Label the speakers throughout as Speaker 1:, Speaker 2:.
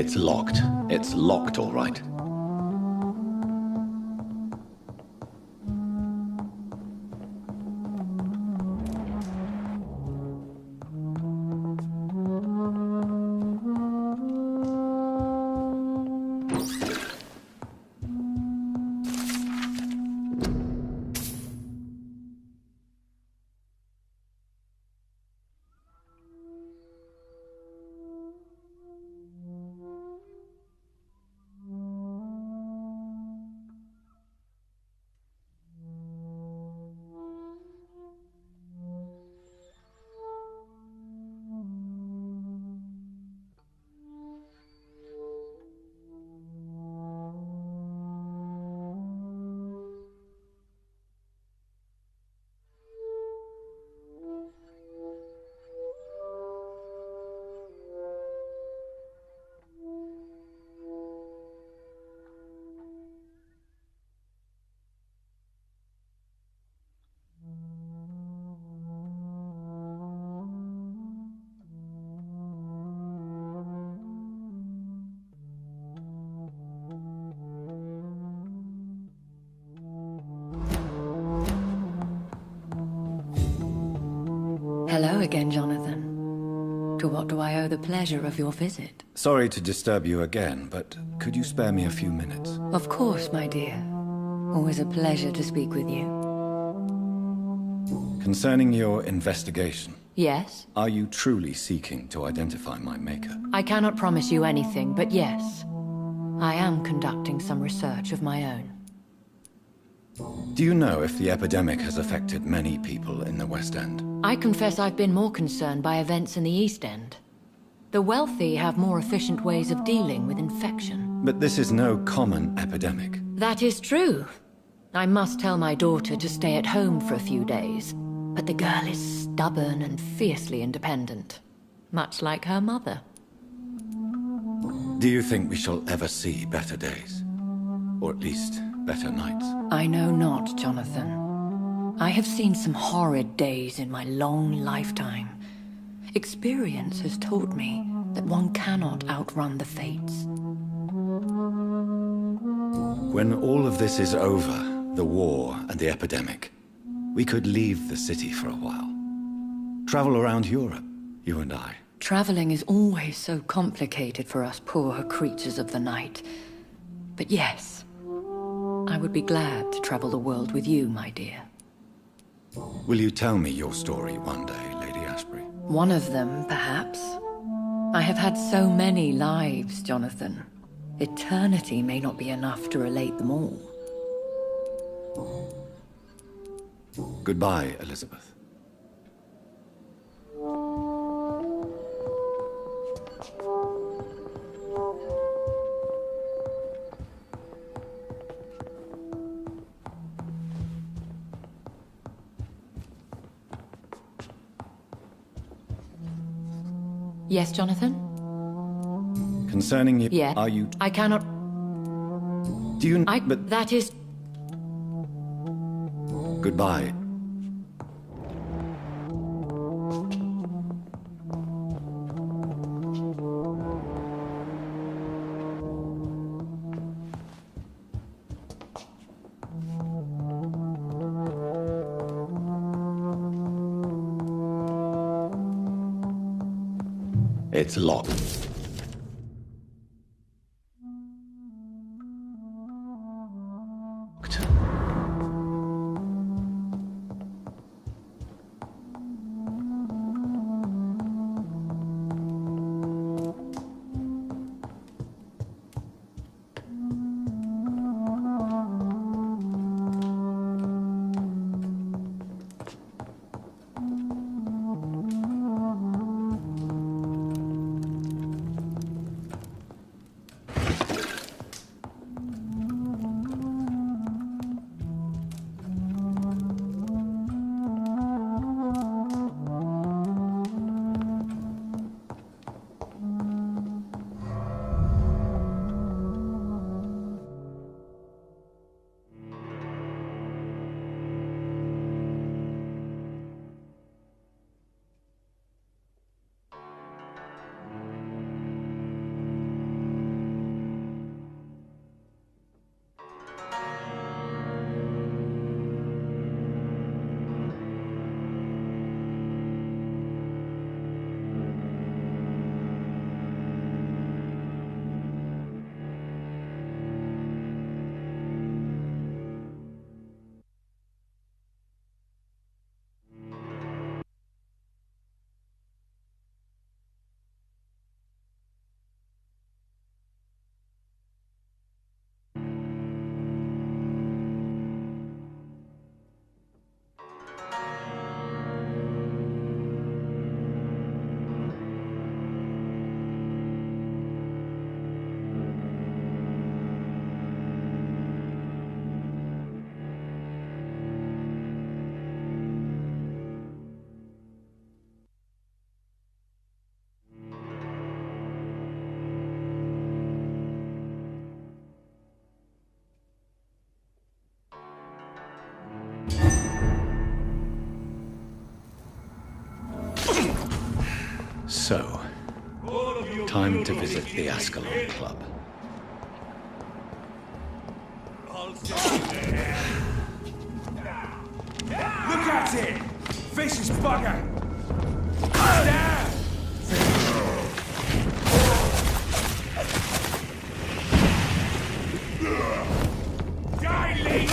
Speaker 1: It's locked. It's locked, all right.
Speaker 2: Hello again, Jonathan. To what do I owe the pleasure of your visit?
Speaker 1: Sorry to disturb you again, but could you spare me a few minutes?
Speaker 2: Of course, my dear. Always a pleasure to speak with you.
Speaker 1: Concerning your investigation,
Speaker 2: Yes?
Speaker 1: are you truly seeking to identify my maker?
Speaker 2: I cannot promise you anything, but yes. I am conducting some research of my own.
Speaker 1: Do you know if the epidemic has affected many people in the West End?
Speaker 2: I confess I've been more concerned by events in the East End. The wealthy have more efficient ways of dealing with infection.
Speaker 1: But this is no common epidemic.
Speaker 2: That is true. I must tell my daughter to stay at home for a few days. But the girl is stubborn and fiercely independent. Much like her mother.
Speaker 1: Do you think we shall ever see better days? Or at least, better nights?
Speaker 2: I know not, Jonathan. I have seen some horrid days in my long lifetime. Experience has taught me that one cannot outrun the fates.
Speaker 1: When all of this is over, the war and the epidemic, we could leave the city for a while. Travel around Europe, you and I.
Speaker 2: Traveling is always so complicated for us poor creatures of the night. But yes, I would be glad to travel the world with you, my dear.
Speaker 1: Will you tell me your story one day, Lady Ashbury?
Speaker 2: One of them, perhaps. I have had so many lives, Jonathan. Eternity may not be enough to relate them all.
Speaker 1: Goodbye, Elizabeth.
Speaker 2: Yes, Jonathan?
Speaker 1: Concerning you,
Speaker 2: Yeah.
Speaker 1: are you...
Speaker 2: I cannot...
Speaker 1: Do you... But...
Speaker 2: That is...
Speaker 1: Goodbye. It's locked. So, time to visit the Ascalon Club.
Speaker 3: Look at it! Vicious bugger! Down! Die, Lee!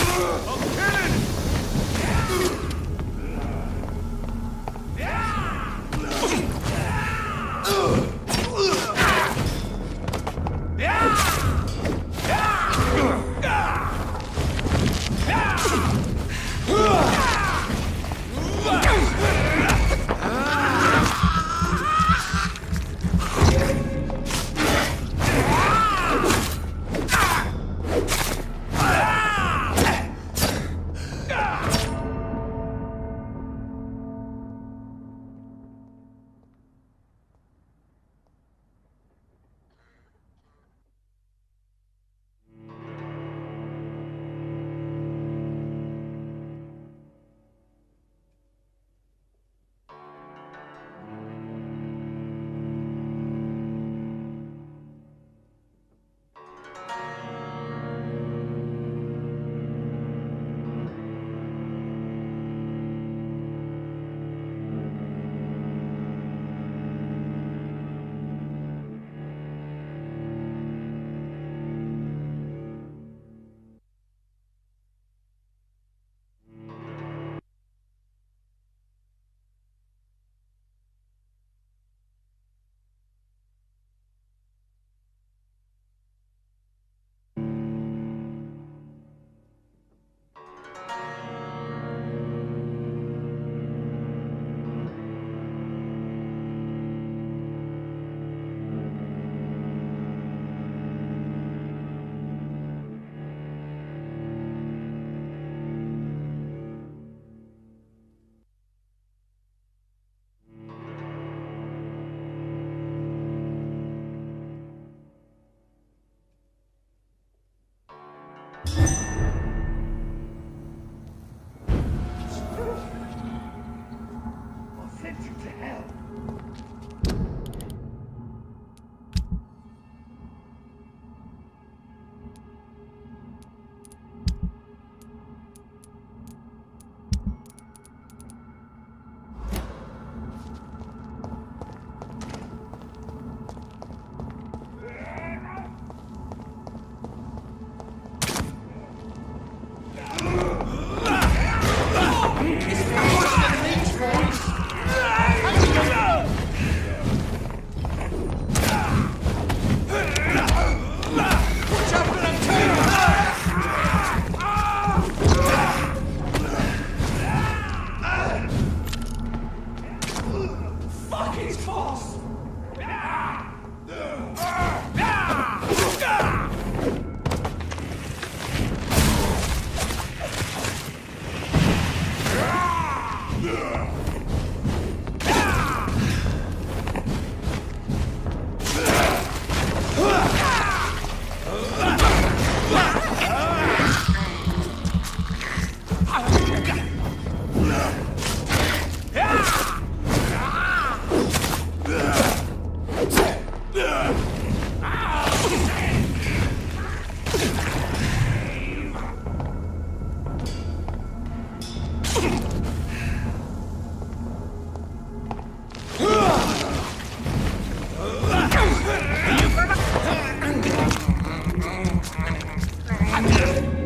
Speaker 3: I'm killing!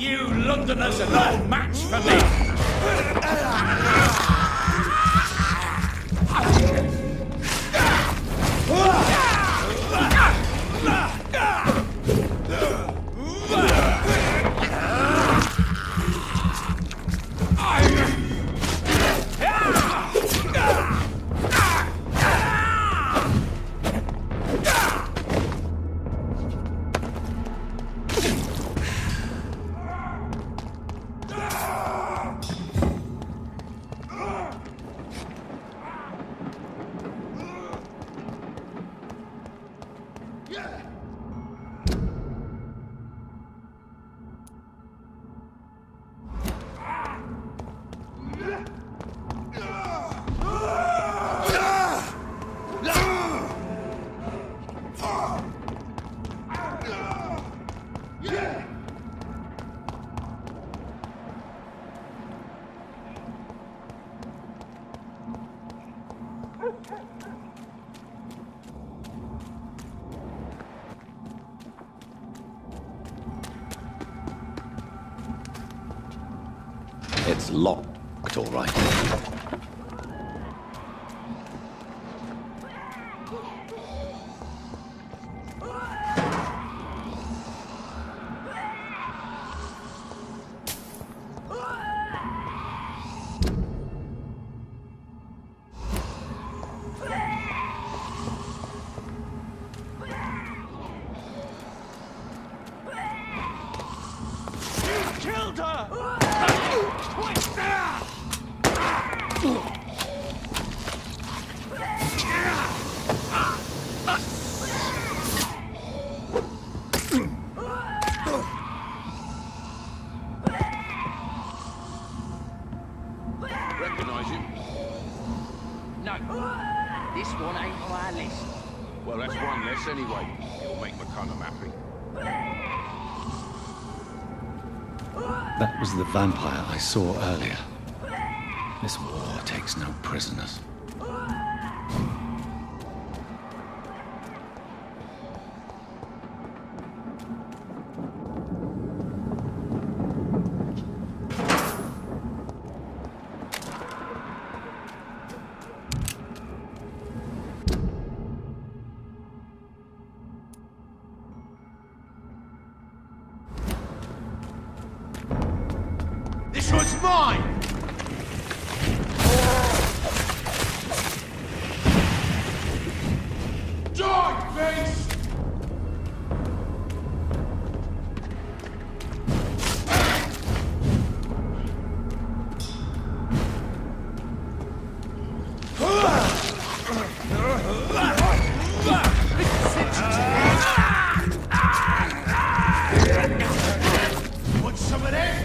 Speaker 3: You Londoners are no match for me!
Speaker 1: It's locked, all right.
Speaker 3: Killed her!
Speaker 4: Recognize him?
Speaker 5: No, this one ain't on our list.
Speaker 4: Well, that's one less anyway. It'll make McConnell happy.
Speaker 1: That was the vampire I saw earlier. This war takes no prisoners.
Speaker 3: This one's mine! Die, face! Want some of this?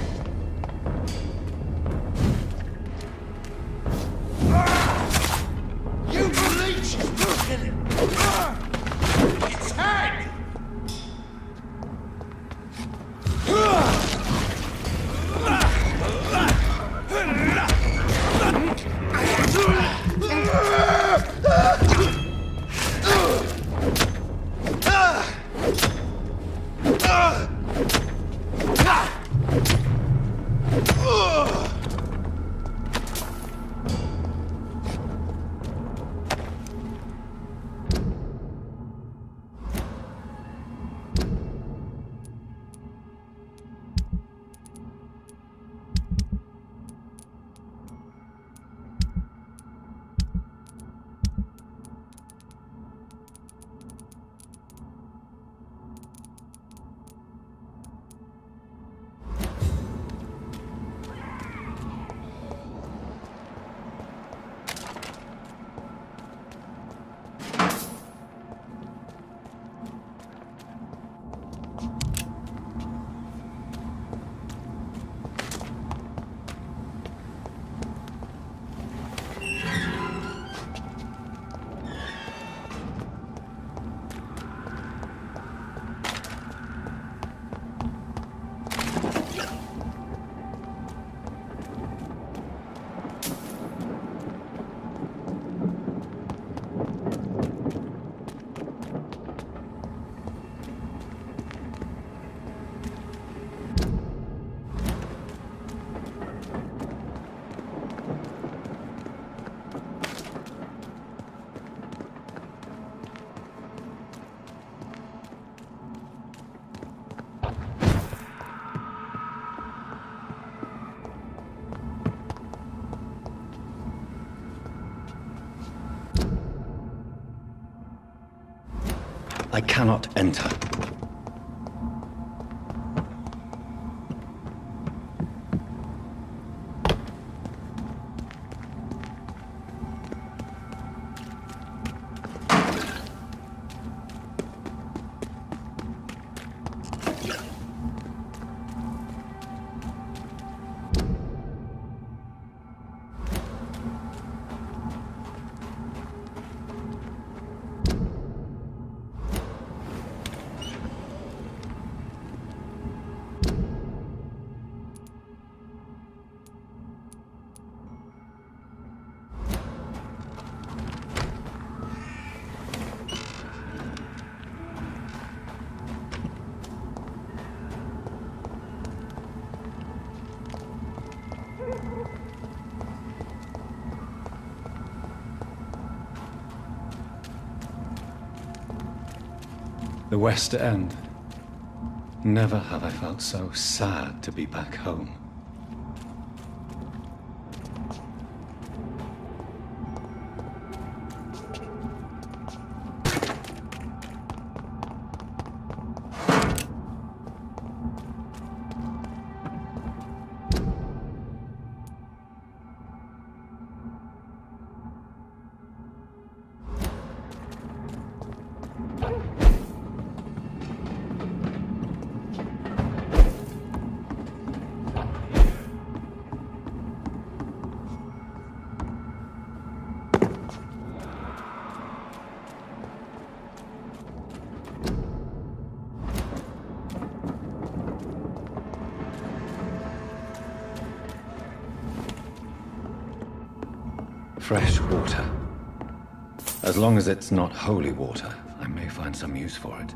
Speaker 3: You leech! Its head!
Speaker 1: I cannot enter. The West End. Never have I felt so sad to be back home. Fresh water. As long as it's not holy water, I may find some use for it.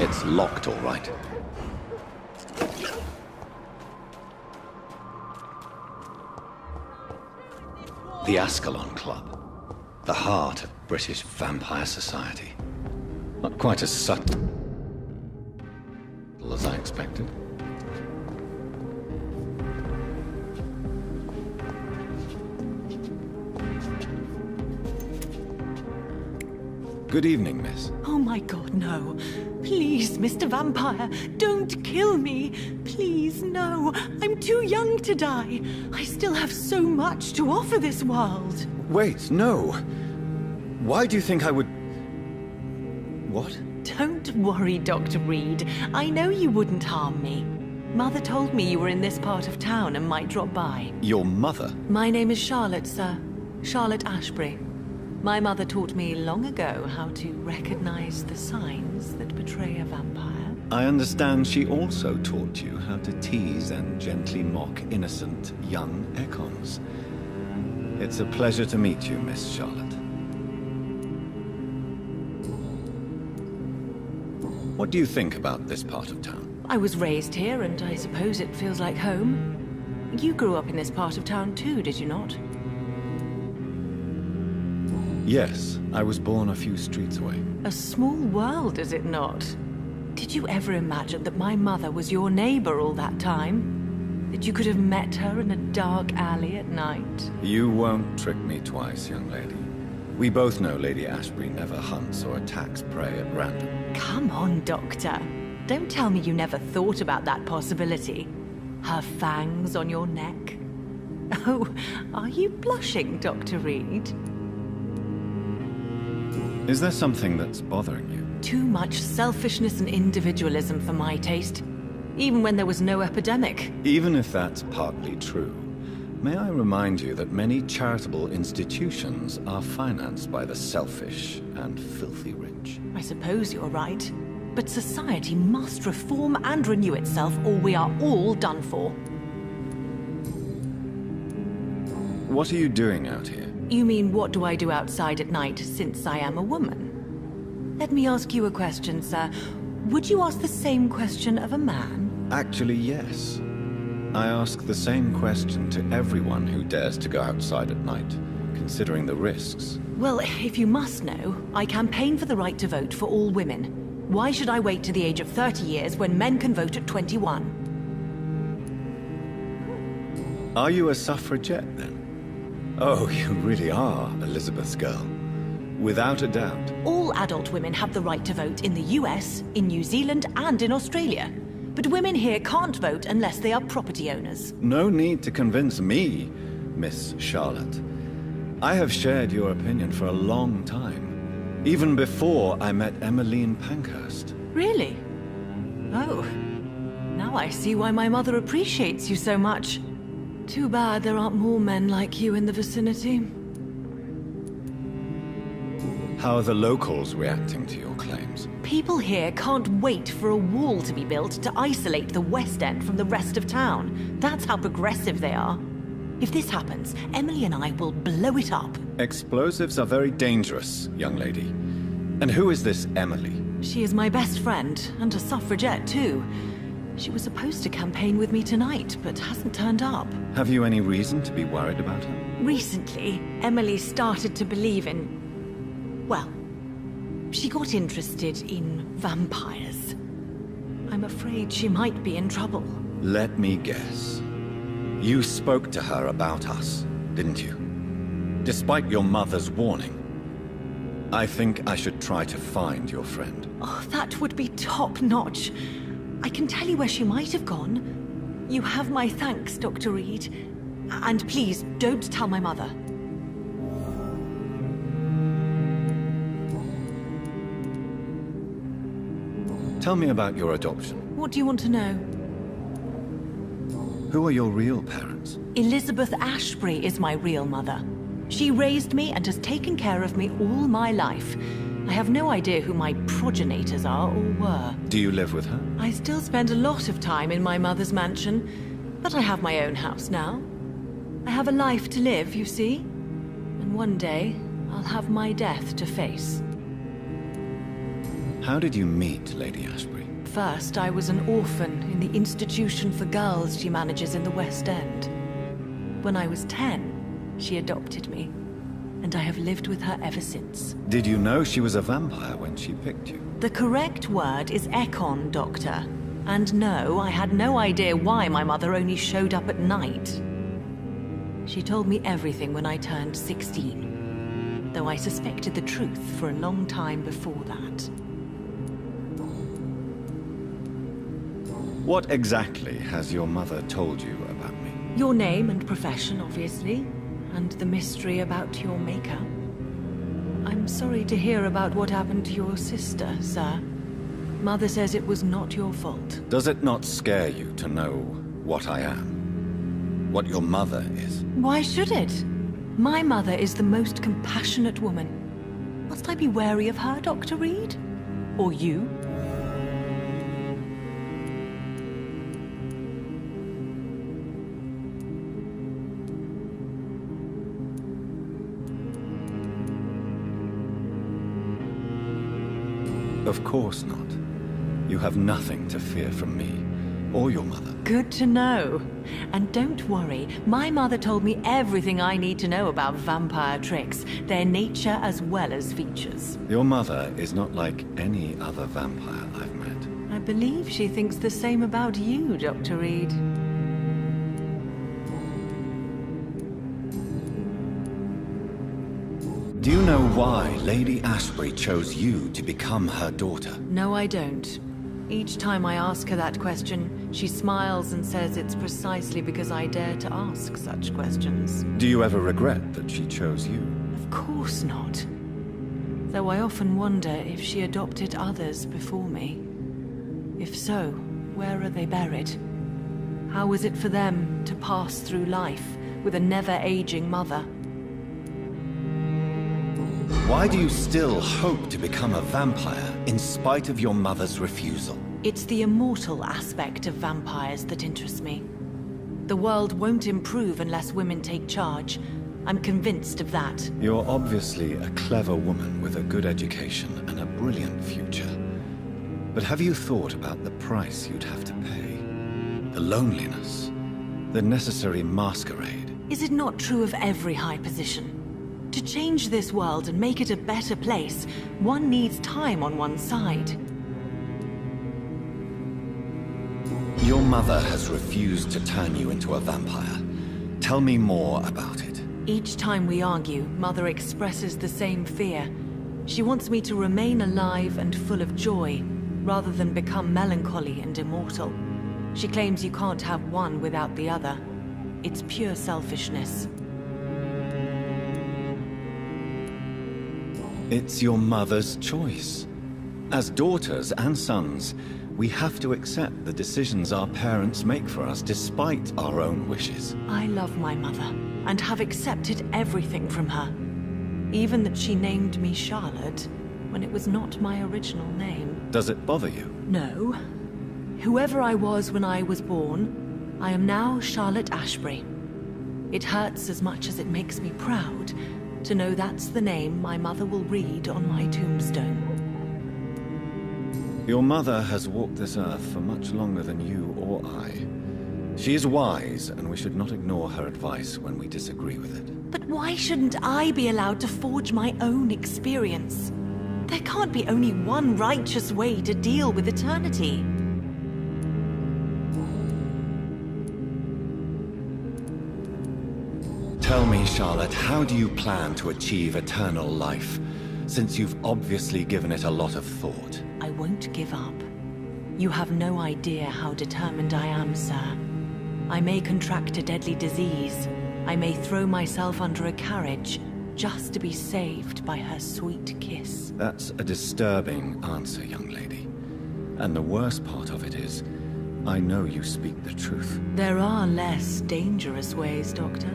Speaker 1: It's locked, all right. The Ascalon Club. The heart of British vampire society. Not quite as subtle as I expected. Good evening, miss.
Speaker 6: Oh my god, no. Please, Mr. Vampire, don't kill me. Please, no. I'm too young to die. I still have so much to offer this world.
Speaker 1: Wait, no. Why do you think I would... What?
Speaker 6: Don't worry, Dr. Reed. I know you wouldn't harm me. Mother told me you were in this part of town and might drop by.
Speaker 1: Your mother?
Speaker 6: My name is Charlotte, sir. Charlotte Ashbury. My mother taught me long ago how to recognize the signs that betray a vampire.
Speaker 1: I understand she also taught you how to tease and gently mock innocent young Ekons. It's a pleasure to meet you, Miss Charlotte. What do you think about this part of town?
Speaker 6: I was raised here, and I suppose it feels like home. You grew up in this part of town too, did you not?
Speaker 1: Yes, I was born a few streets away.
Speaker 6: A small world, is it not? Did you ever imagine that my mother was your neighbor all that time? That you could have met her in a dark alley at night?
Speaker 1: You won't trick me twice, young lady. We both know Lady Ashbury never hunts or attacks prey at random.
Speaker 6: Come on, Doctor. Don't tell me you never thought about that possibility. Her fangs on your neck. Oh, are you blushing, Dr. Reed?
Speaker 1: Is there something that's bothering you?
Speaker 6: Too much selfishness and individualism for my taste. Even when there was no epidemic.
Speaker 1: Even if that's partly true, may I remind you that many charitable institutions are financed by the selfish and filthy rich.
Speaker 6: I suppose you're right. But society must reform and renew itself, or we are all done for.
Speaker 1: What are you doing out here?
Speaker 6: You mean, what do I do outside at night, since I am a woman? Let me ask you a question, sir. Would you ask the same question of a man?
Speaker 1: Actually, yes. I ask the same question to everyone who dares to go outside at night, considering the risks.
Speaker 6: Well, if you must know, I campaign for the right to vote for all women. Why should I wait to the age of 30 years when men can vote at 21?
Speaker 1: Are you a suffragette, then? Oh, you really are Elizabeth's girl. Without a doubt.
Speaker 6: All adult women have the right to vote in the US, in New Zealand, and in Australia. But women here can't vote unless they are property owners.
Speaker 1: No need to convince me, Miss Charlotte. I have shared your opinion for a long time. Even before I met Emmeline Pankhurst.
Speaker 6: Really? Oh. Now Now I see why my mother appreciates you so much. Too bad there aren't more men like you in the vicinity.
Speaker 1: How are the locals reacting to your claims?
Speaker 6: People here can't wait for a wall to be built to isolate the West End from the rest of town. That's how progressive they are. If this happens, Emily and I will blow it up.
Speaker 1: Explosives are very dangerous, young lady. And who is this Emily?
Speaker 6: She is my best friend, and a suffragette too. She was supposed to campaign with me tonight, but hasn't turned up.
Speaker 1: Have you any reason to be worried about her?
Speaker 6: Recently, Emily started to believe in... well, she got interested in vampires. I'm afraid she might be in trouble.
Speaker 1: Let me guess. You spoke to her about us, didn't you? Despite your mother's warning. I think I should try to find your friend.
Speaker 6: Oh, that would be top-notch. I can tell you where she might have gone. You have my thanks, Dr. Reed. And please, don't tell my mother.
Speaker 1: Tell me about your adoption.
Speaker 6: What do you want to know?
Speaker 1: Who are your real parents?
Speaker 6: Elizabeth Ashbury is my real mother. She raised me and has taken care of me all my life. I have no idea who my progenitors are or were.
Speaker 1: Do you live with her?
Speaker 6: I still spend a lot of time in my mother's mansion, but I have my own house now. I have a life to live, you see. And one day, I'll have my death to face.
Speaker 1: How did you meet Lady Ashbury?
Speaker 6: First, I was an orphan in the institution for girls she manages in the West End. When I was 10, she adopted me, and I have lived with her ever since.
Speaker 1: Did you know she was a vampire when she picked you?
Speaker 6: The correct word is Ekon, Doctor. And no, I had no idea why my mother only showed up at night. She told me everything when I turned 16, though I suspected the truth for a long time before that.
Speaker 1: What exactly has your mother told you about me?
Speaker 6: Your name and profession, obviously, and the mystery about your maker. I'm sorry to hear about what happened to your sister, sir. Mother says it was not your fault.
Speaker 1: Does it not scare you to know what I am? What your mother is?
Speaker 6: Why should it? My mother is the most compassionate woman. Must I be wary of her, Dr. Reed? Or you?
Speaker 1: Of course not. You have nothing to fear from me, or your mother.
Speaker 6: Good to know. And don't worry, my mother told me everything I need to know about vampire tricks, their nature as well as features.
Speaker 1: Your mother is not like any other vampire I've met.
Speaker 6: I believe she thinks the same about you, Dr. Reed.
Speaker 1: Do you know why Lady Ashbury chose you to become her daughter?
Speaker 6: No, I don't. Each time I ask her that question, she smiles and says it's precisely because I dare to ask such questions.
Speaker 1: Do you ever regret that she chose you?
Speaker 6: Of course not. Though I often wonder if she adopted others before me. If so, where are they buried? How was it for them to pass through life with a never-aging mother?
Speaker 1: Why do you still hope to become a vampire in spite of your mother's refusal?
Speaker 6: It's the immortal aspect of vampires that interests me. The world won't improve unless women take charge. I'm convinced of that.
Speaker 1: You're obviously a clever woman with a good education and a brilliant future. But have you thought about the price you'd have to pay? The loneliness, the necessary masquerade.
Speaker 6: Is it not true of every high position? To change this world and make it a better place, one needs time on one's side.
Speaker 1: Your mother has refused to turn you into a vampire. Tell me more about it.
Speaker 6: Each time we argue, Mother expresses the same fear. She wants me to remain alive and full of joy, rather than become melancholy and immortal. She claims you can't have one without the other. It's pure selfishness.
Speaker 1: It's your mother's choice. As daughters and sons, We have to accept the decisions our parents make for us despite our own wishes.
Speaker 6: I love my mother, and have accepted everything from her. Even that she named me Charlotte, when it was not my original name.
Speaker 1: Does it bother you?
Speaker 6: No. Whoever I was when I was born, I am now Charlotte Ashbury. It hurts as much as it makes me proud to know that's the name my mother will read on my tombstone.
Speaker 1: Your mother has walked this earth for much longer than you or I. She is wise, and we should not ignore her advice when we disagree with it.
Speaker 6: But why shouldn't I be allowed to forge my own experience? There can't be only one righteous way to deal with eternity.
Speaker 1: Tell me, Charlotte, how do you plan to achieve eternal life, since you've obviously given it a lot of thought?
Speaker 6: I won't give up. You have no idea how determined I am, sir. I may contract a deadly disease. I may throw myself under a carriage, just to be saved by her sweet kiss.
Speaker 1: That's a disturbing answer, young lady. And the worst part of it is, I know you speak the truth.
Speaker 6: There are less dangerous ways, Doctor.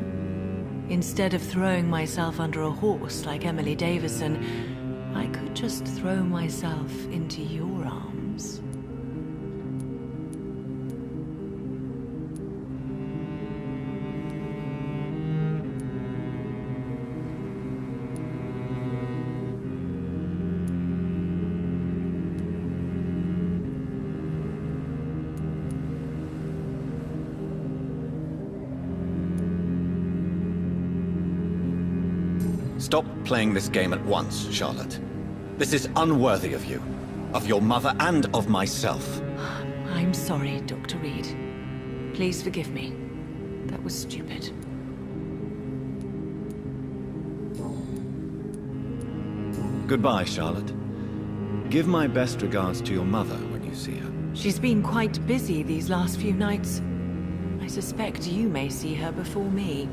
Speaker 6: Instead of throwing myself under a horse like Emily Davison, I could just throw myself into your arms.
Speaker 1: Stop playing this game at once, Charlotte. This is unworthy of you, of your mother, and of myself.
Speaker 6: I'm sorry, Dr. Reed. Please forgive me. That was stupid.
Speaker 1: Goodbye, Charlotte. Give my best regards to your mother when you see her.
Speaker 6: She's been quite busy these last few nights. I suspect you may see her before me.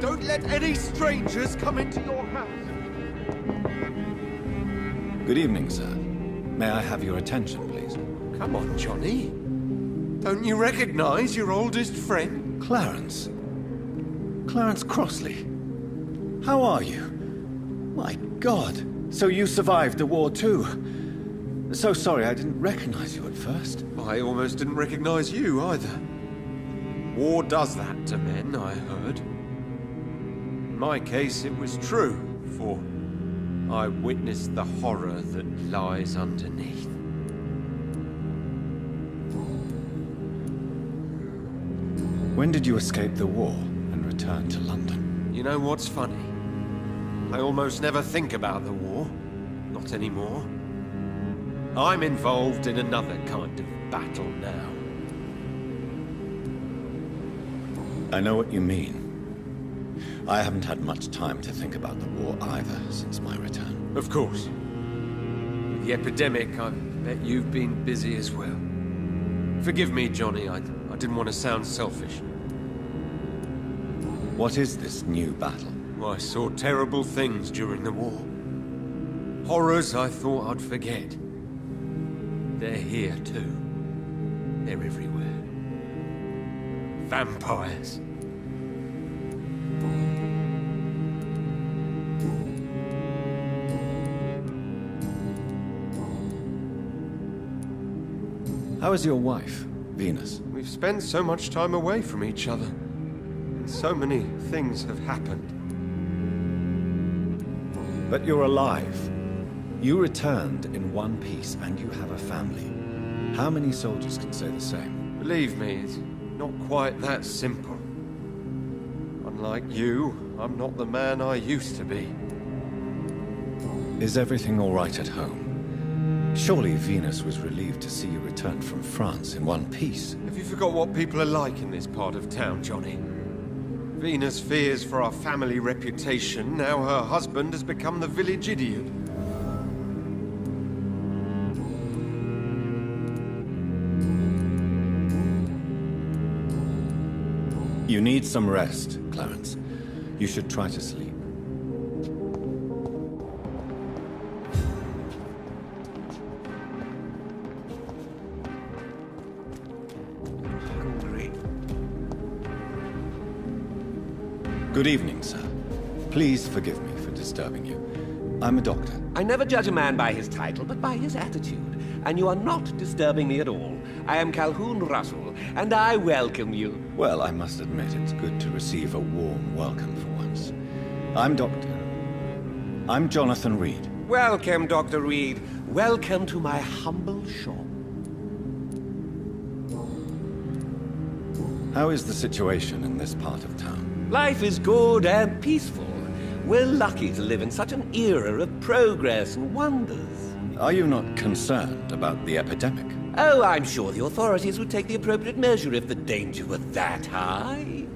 Speaker 3: Don't let any strangers come into your house.
Speaker 1: Good evening, sir. May I have your attention, please?
Speaker 3: Come on, Johnny. Don't you recognize your oldest friend?
Speaker 1: Clarence. Clarence Crossley. How are you? My God. So you survived the war too. So sorry I didn't recognize you at first.
Speaker 3: I almost didn't recognize you either. War does that to men, I heard. In my case, it was true, for I witnessed the horror that lies underneath.
Speaker 1: When did you escape the war and return to London?
Speaker 3: You know what's funny? I almost never think about the war. Not anymore. I'm involved in another kind of battle now.
Speaker 1: I know what you mean. I haven't had much time to think about the war either since my return.
Speaker 3: Of course. With the epidemic, I bet you've been busy as well. Forgive me, Johnny, I didn't want to sound selfish.
Speaker 1: What is this new battle?
Speaker 3: I saw terrible things during the war. Horrors I thought I'd forget. They're here too. They're everywhere. Vampires.
Speaker 1: How is your wife, Venus?
Speaker 3: We've spent so much time away from each other. And so many things have happened.
Speaker 1: But you're alive. You returned in one piece, and you have a family. How many soldiers can say the same?
Speaker 3: Believe me, it's not quite that simple. Unlike you, I'm not the man I used to be.
Speaker 1: Is everything all right at home? Surely Venus was relieved to see you return from France in one piece.
Speaker 3: Have you forgot what people are like in this part of town, Johnny? Venus fears for our family reputation. Now her husband has become the village idiot.
Speaker 1: You need some rest, Clarence. You should try to sleep.
Speaker 7: Hungry.
Speaker 1: Good evening, sir. Please forgive me for disturbing you. I'm a doctor.
Speaker 7: I never judge a man by his title, but by his attitude. And you are not disturbing me at all. I am Calhoun Russell, and I welcome you.
Speaker 1: Well, I must admit it's good to receive a warm welcome for once. I'm Jonathan Reed.
Speaker 7: Welcome, Dr. Reed. Welcome to my humble shop.
Speaker 1: How is the situation in this part of town?
Speaker 7: Life is good and peaceful. We're lucky to live in such an era of progress and wonders.
Speaker 1: Are you not concerned about the epidemic?
Speaker 7: Oh, I'm sure the authorities would take the appropriate measure if the danger were that high.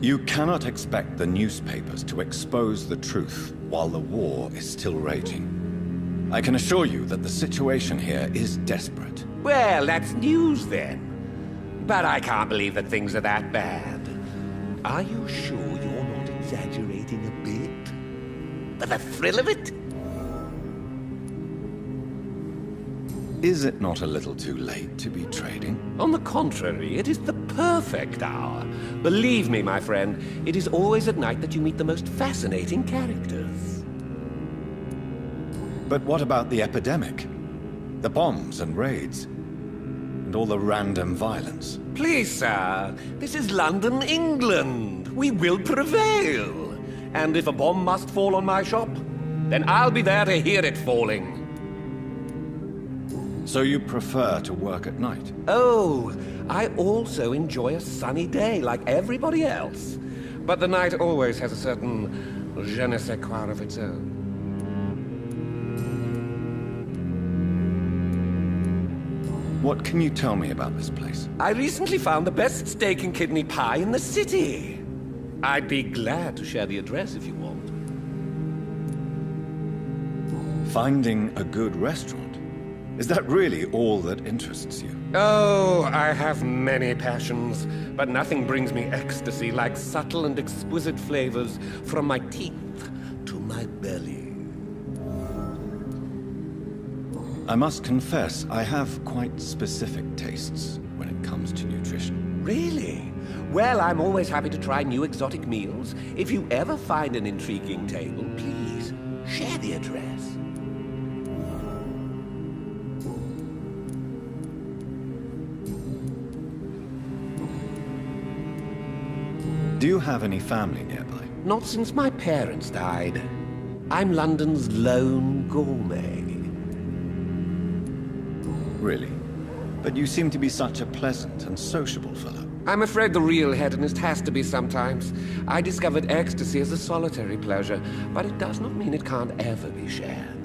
Speaker 1: You cannot expect the newspapers to expose the truth while the war is still raging. I can assure you that the situation here is desperate.
Speaker 7: Well, that's news then. But I can't believe that things are that bad. Are you sure you're not exaggerating a bit? For the thrill of it?
Speaker 1: Is it not a little too late to be trading?
Speaker 7: On the contrary, it is the perfect hour. Believe me, my friend, it is always at night that you meet the most fascinating characters.
Speaker 1: But what about the epidemic? The bombs and raids? And all the random violence?
Speaker 7: Please, sir, this is London, England. We will prevail. And if a bomb must fall on my shop, then I'll be there to hear it falling.
Speaker 1: So you prefer to work at night?
Speaker 7: Oh, I also enjoy a sunny day like everybody else. But the night always has a certain je ne sais quoi of its own.
Speaker 1: What can you tell me about this place?
Speaker 7: I recently found the best steak and kidney pie in the city. I'd be glad to share the address if you want.
Speaker 1: Finding a good restaurant? Is that really all that interests you?
Speaker 7: Oh, I have many passions, but nothing brings me ecstasy like subtle and exquisite flavors from my teeth to my belly.
Speaker 1: I must confess, I have quite specific tastes when it comes to nutrition.
Speaker 7: Really? Well, I'm always happy to try new exotic meals. If you ever find an intriguing table, please share the address.
Speaker 1: Do you have any family nearby?
Speaker 7: Not since my parents died. I'm London's lone gourmet.
Speaker 1: Really? But you seem to be such a pleasant and sociable fellow.
Speaker 7: I'm afraid the real hedonist has to be sometimes. I discovered ecstasy as a solitary pleasure, but it does not mean it can't ever be shared.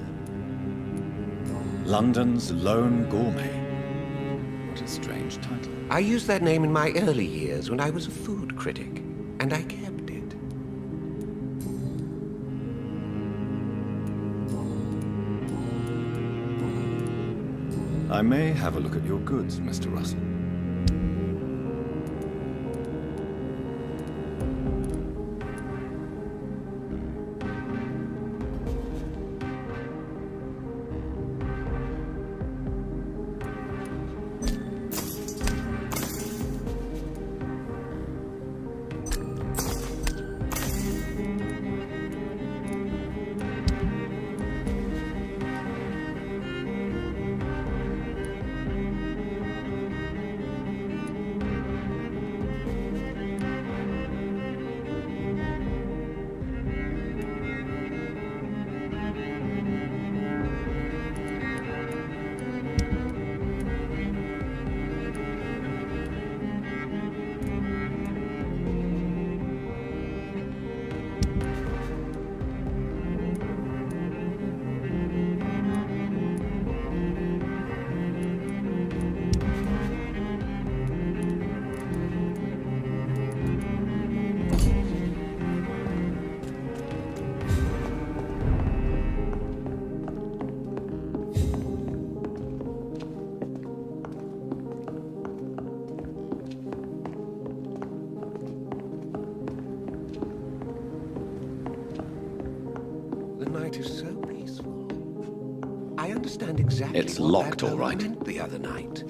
Speaker 1: London's lone gourmet. What a strange title.
Speaker 7: I used that name in my early years when I was a food critic, and I kept it.
Speaker 1: I may have a look at your goods, Mr. Russell.
Speaker 7: night is so peaceful. I understand exactly
Speaker 1: It's
Speaker 7: what
Speaker 1: locked,
Speaker 7: that
Speaker 1: all right.
Speaker 7: meant the other night.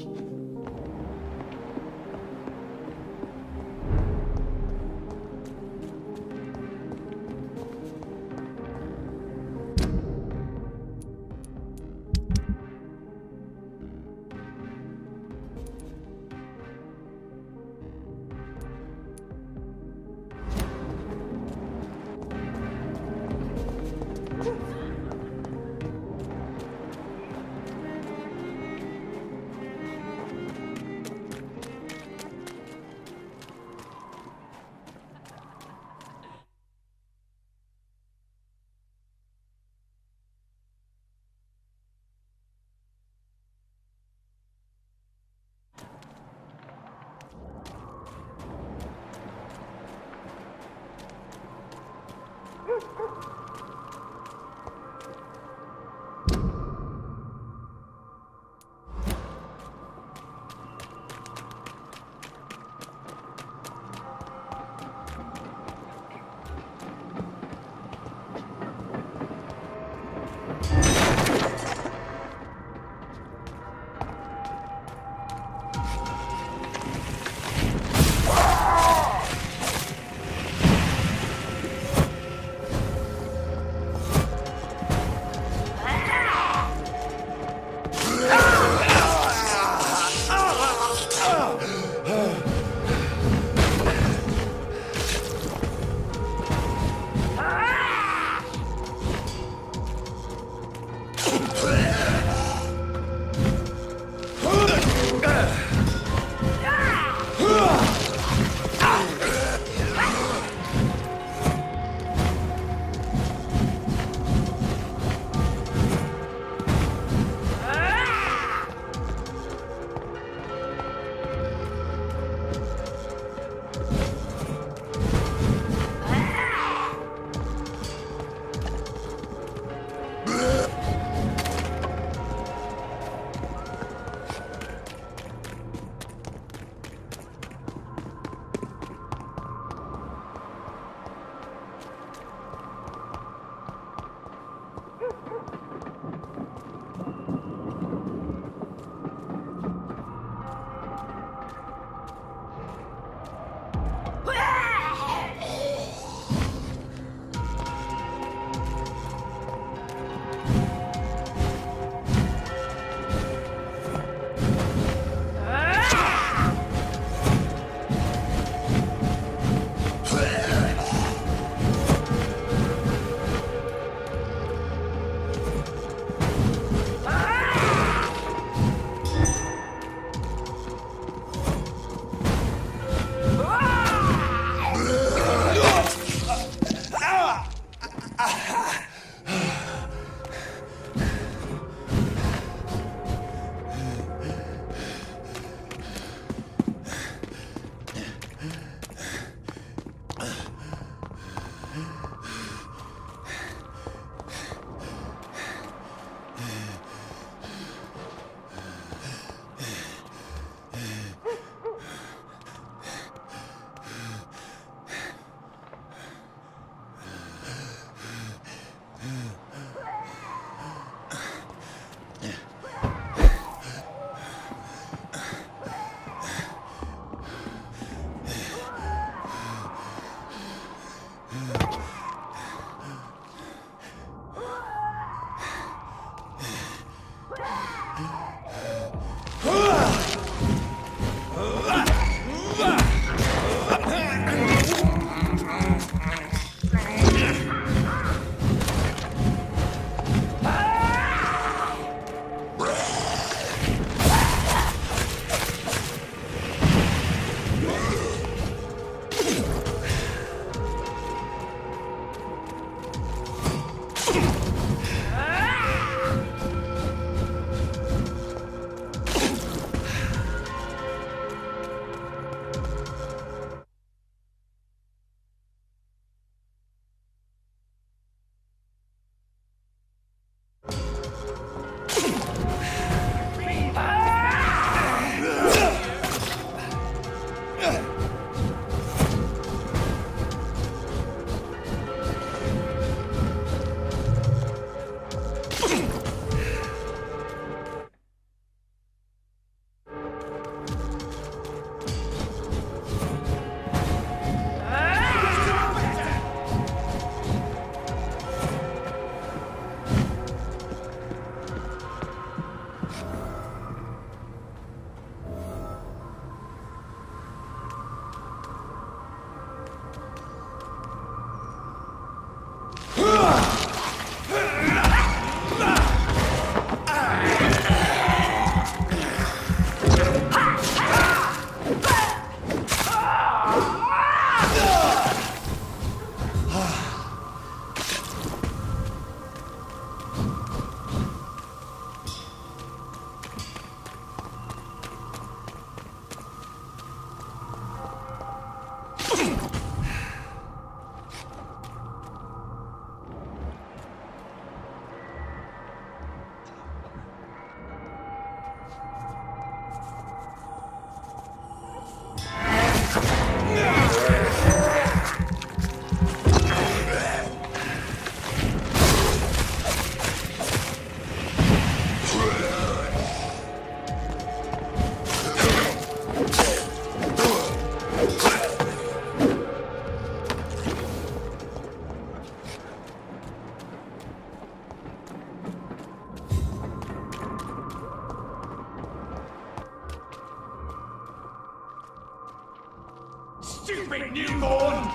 Speaker 5: Stupid newborn!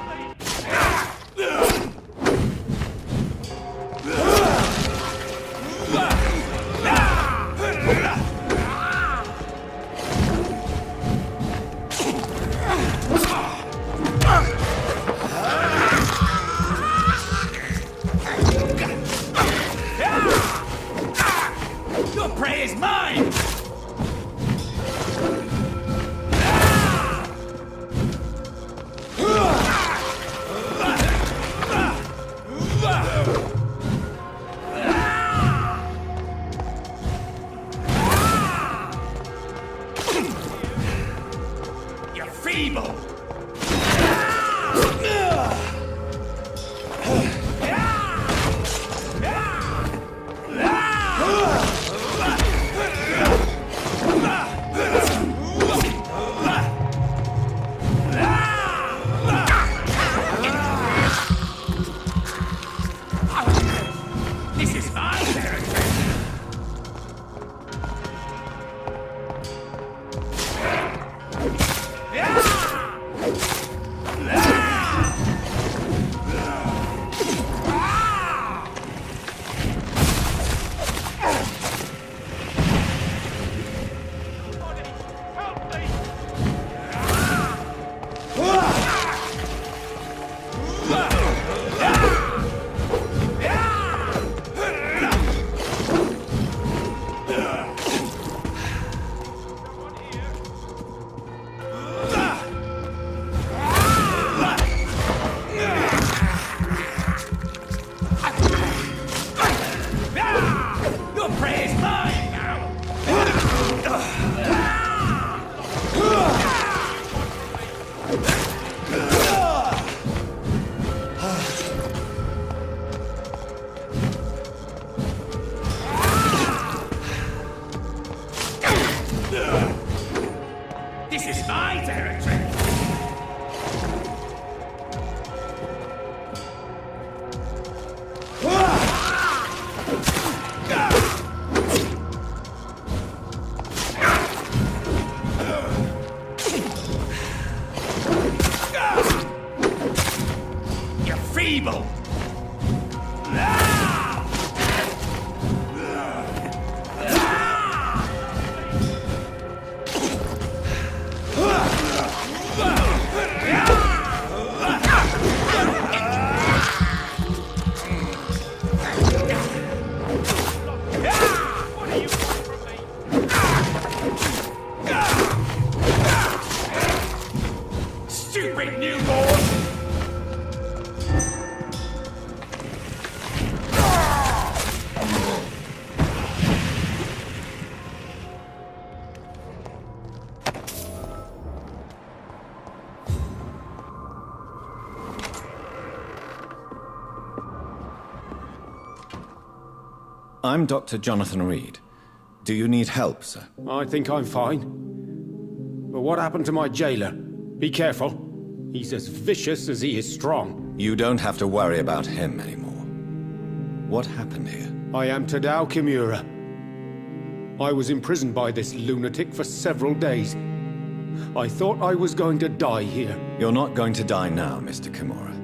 Speaker 5: Your prey is mine! You're feeble! This is my territory! Your prey is mine now! This is my territory! You're feeble! Stupid newborn!
Speaker 1: I'm Dr. Jonathan Reed. Do you need help, sir?
Speaker 3: I think I'm fine. But what happened to my jailer? Be careful. He's as vicious as he is strong.
Speaker 1: You don't have to worry about him anymore. What happened here?
Speaker 3: I am Tadao Kimura. I was imprisoned by this lunatic for several days. I thought I was going to die here.
Speaker 1: You're not going to die now, Mr. Kimura.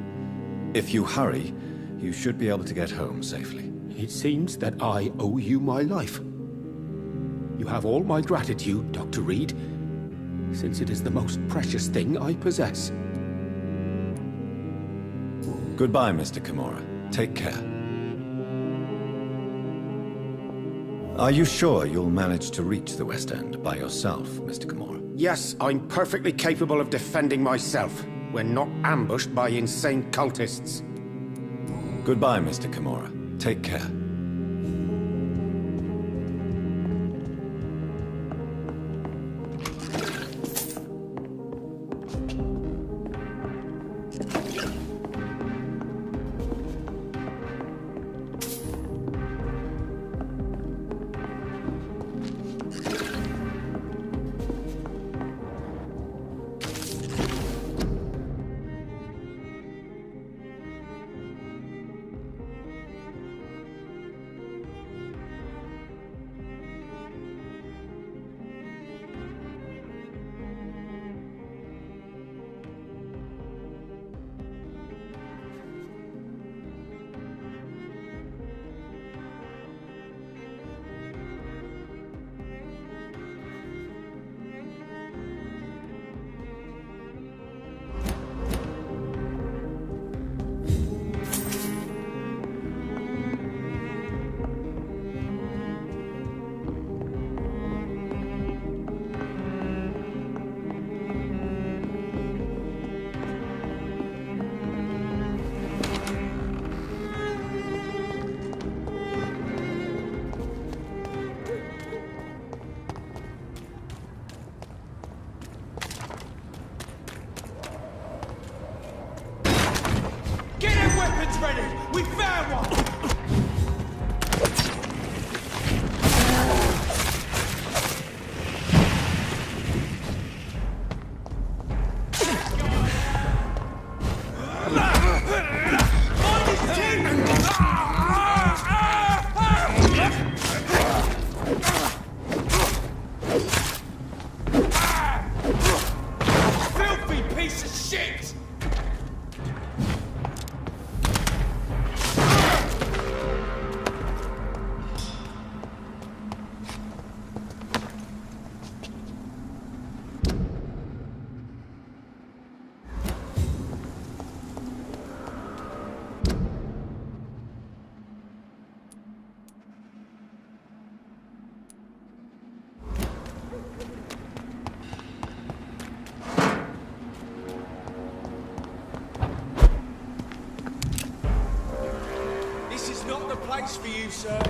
Speaker 1: If you hurry, you should be able to get home safely.
Speaker 3: It seems that I owe you my life. You have all my gratitude, Dr. Reed, since it is the most precious thing I possess.
Speaker 1: Goodbye, Mr. Kimura. Take care. Are you sure you'll manage to reach the West End by yourself, Mr. Kimura?
Speaker 3: Yes, I'm perfectly capable of defending myself when not ambushed by insane cultists.
Speaker 1: Goodbye, Mr. Kimura. Take care.
Speaker 8: ready! We found one! Filthy piece of shit! This is not the place for you, sir.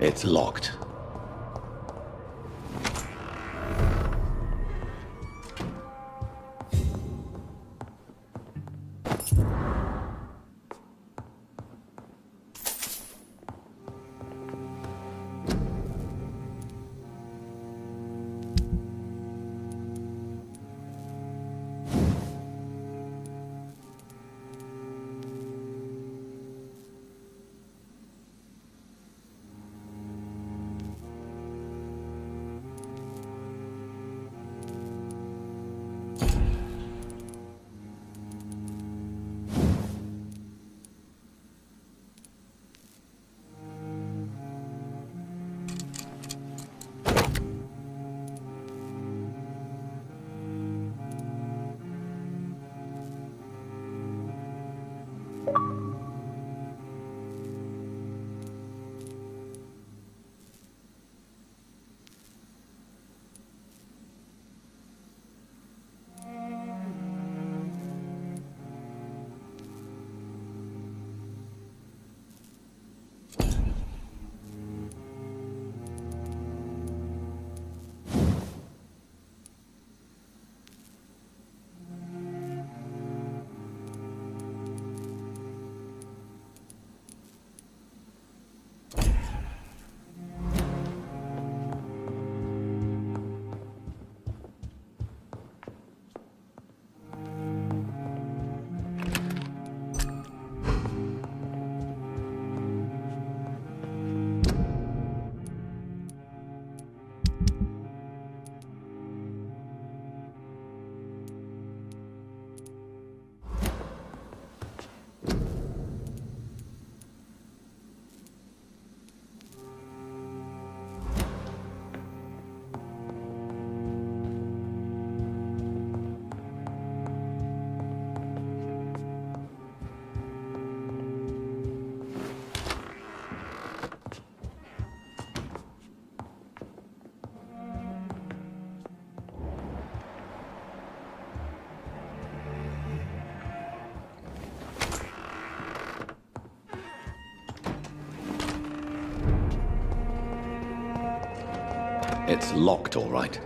Speaker 7: It's locked.
Speaker 1: It's locked, all right.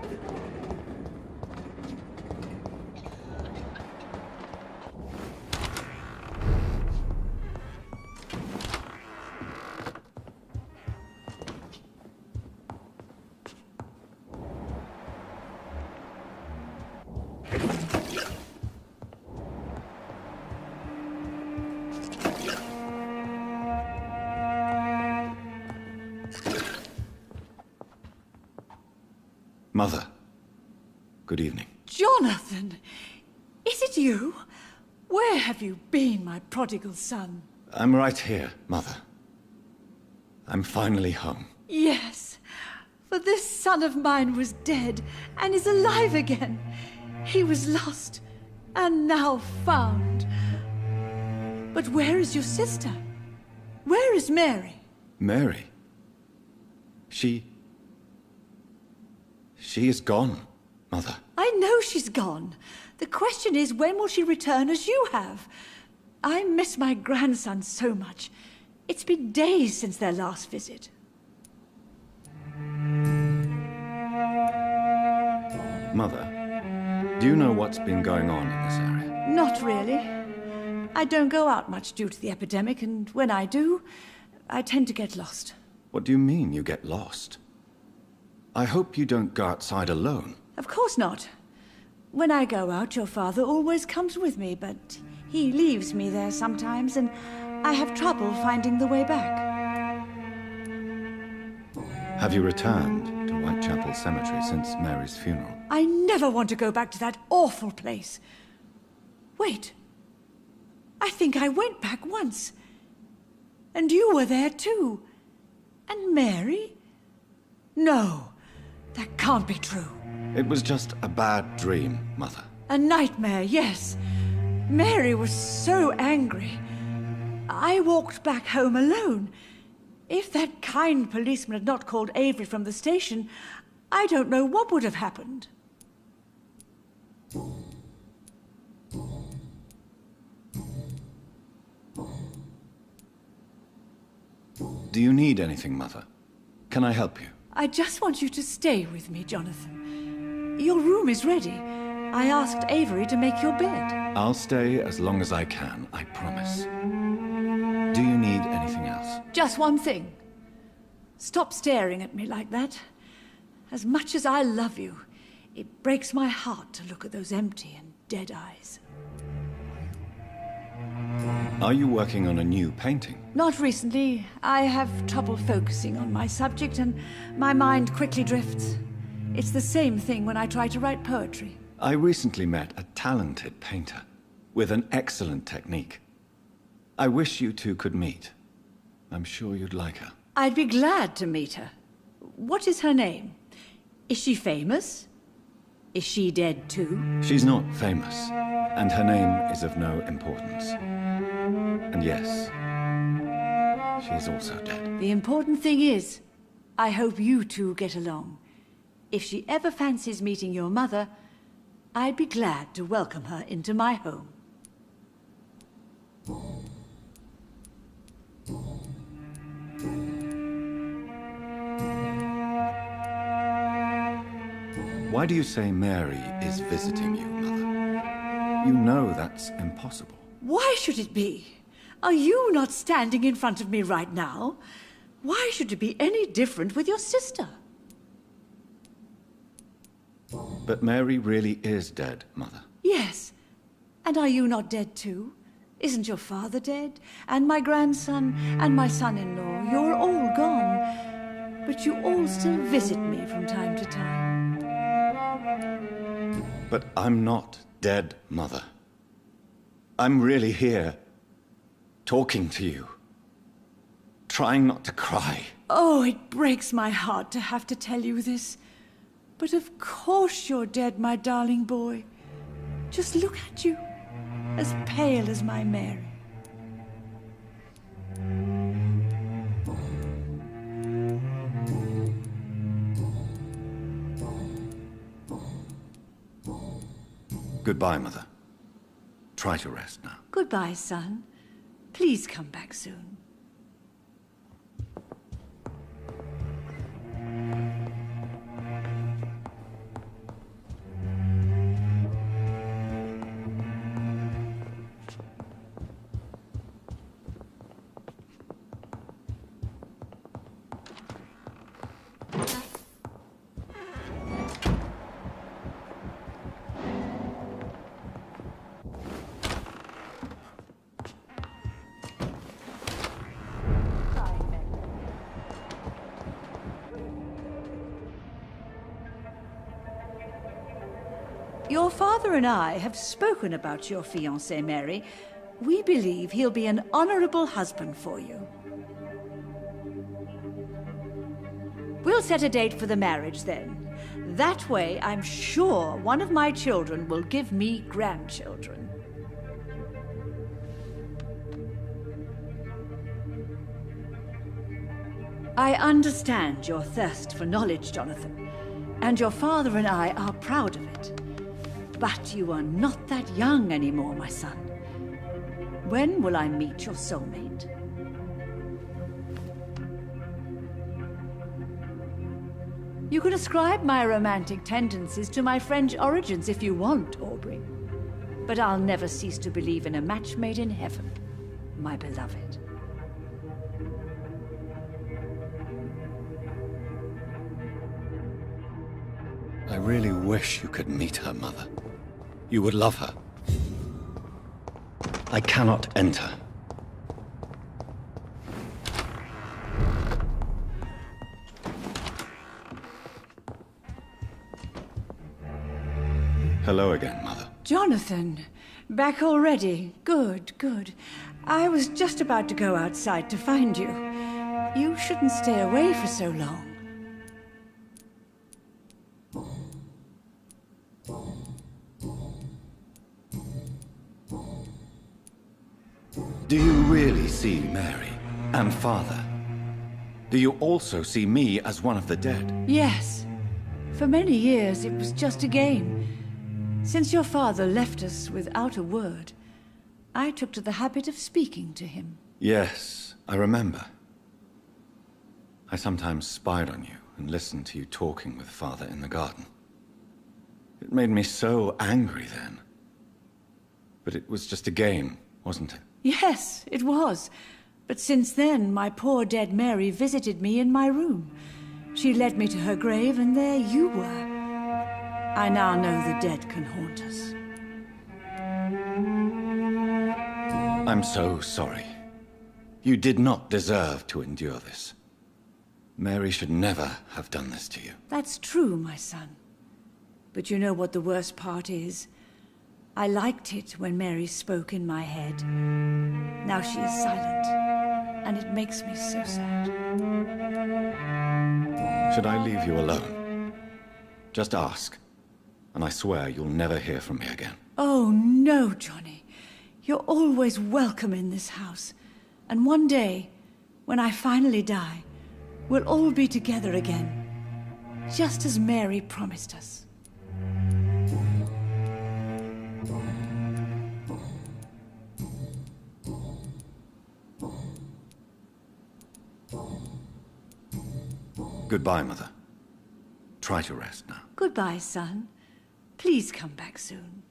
Speaker 1: Mother, good evening.
Speaker 9: Jonathan! Is it you? Where have you been, my prodigal son?
Speaker 1: I'm right here, Mother. I'm finally home.
Speaker 9: Yes, for this son of mine was dead and is alive again. He was lost and now found. But where is your sister? Where is Mary?
Speaker 1: Mary? She is gone, Mother.
Speaker 9: I know she's gone. The question is, when will she return as you have? I miss my grandson so much. It's been days since their last visit.
Speaker 1: Mother, do you know what's been going on in this area?
Speaker 9: Not really. I don't go out much due to the epidemic, and when I do, I tend to get lost.
Speaker 1: What do you mean you get lost? I hope you don't go outside alone.
Speaker 9: Of course not. When I go out, your father always comes with me, but he leaves me there sometimes, and I have trouble finding the way back.
Speaker 1: Have you returned to Whitechapel Cemetery since Mary's funeral?
Speaker 9: I never want to go back to that awful place. Wait. I think I went back once. And you were there too. And Mary? No, that can't be true.
Speaker 1: It was just a bad dream, Mother.
Speaker 9: A nightmare, yes. Mary was so angry. I walked back home alone. If that kind policeman had not called Avery from the station, I don't know what would have happened.
Speaker 1: Do you need anything, Mother? Can I help you?
Speaker 9: I just want you to stay with me, Jonathan. Your room is ready. I asked Avery to make your bed.
Speaker 1: I'll stay as long as I can, I promise. Do you need anything else?
Speaker 9: Just one thing. Stop staring at me like that. As much as I love you, it breaks my heart to look at those empty and dead eyes.
Speaker 1: Are you working on a new painting?
Speaker 9: Not recently. I have trouble focusing on my subject and my mind quickly drifts. It's the same thing when I try to write poetry.
Speaker 1: I recently met a talented painter with an excellent technique. I wish you two could meet. I'm sure you'd like her.
Speaker 9: I'd be glad to meet her. What is her name? Is she famous? Is she dead too?
Speaker 1: She's not famous, and her name is of no importance. And yes, she is also dead.
Speaker 9: The important thing is, I hope you two get along. If she ever fancies meeting your mother, I'd be glad to welcome her into my home.
Speaker 1: Why do you say Mary is visiting you, Mother? You know that's impossible.
Speaker 9: Why should it be? Are you not standing in front of me right now? Why should it be any different with your sister?
Speaker 1: But Mary really is dead, Mother.
Speaker 9: Yes. And are you not dead too? Isn't your father dead? And my grandson, and my son-in-law, you're all gone. But you all still visit me from time to time.
Speaker 1: But I'm not dead, Mother. I'm really here, talking to you, trying not to cry.
Speaker 9: Oh, it breaks my heart to have to tell you this. But of course you're dead, my darling boy. Just look at you, as pale as my Mary.
Speaker 1: Goodbye, Mother. Try to rest now.
Speaker 9: Goodbye, son. Please come back soon. Your father and I have spoken about your fiancé, Mary. We believe he'll be an honorable husband for you. We'll set a date for the marriage then. That way, I'm sure one of my children will give me grandchildren. I understand your thirst for knowledge, Jonathan, and your father and I are proud of it. But you are not that young anymore, my son. When will I meet your soulmate? You can ascribe my romantic tendencies to my French origins if you want, Aubrey. But I'll never cease to believe in a match made in heaven, my beloved.
Speaker 1: I really wish you could meet her, Mother. You would love her. I cannot enter. Hello again, Mother.
Speaker 9: Jonathan, back already? Good, good. I was just about to go outside to find you. You shouldn't stay away for so long.
Speaker 1: Do you really see Mary and Father? Do you also see me as one of the dead?
Speaker 9: Yes. For many years, it was just a game. Since your father left us without a word, I took to the habit of speaking to him.
Speaker 1: Yes, I remember. I sometimes spied on you and listened to you talking with Father in the garden. It made me so angry then. But it was just a game, wasn't it?
Speaker 9: Yes, it was. But since then, my poor dead Mary visited me in my room. She led me to her grave, and there you were. I now know the dead can haunt us.
Speaker 1: I'm so sorry. You did not deserve to endure this. Mary should never have done this to you.
Speaker 9: That's true, my son. But you know what the worst part is? I liked it when Mary spoke in my head. Now she is silent, and it makes me so sad.
Speaker 1: Should I leave you alone? Just ask, and I swear you'll never hear from me again.
Speaker 9: Oh, no, Johnny. You're always welcome in this house. And one day, when I finally die, we'll all be together again, just as Mary promised us.
Speaker 1: Goodbye, Mother. Try to rest now.
Speaker 9: Goodbye, son. Please come back soon.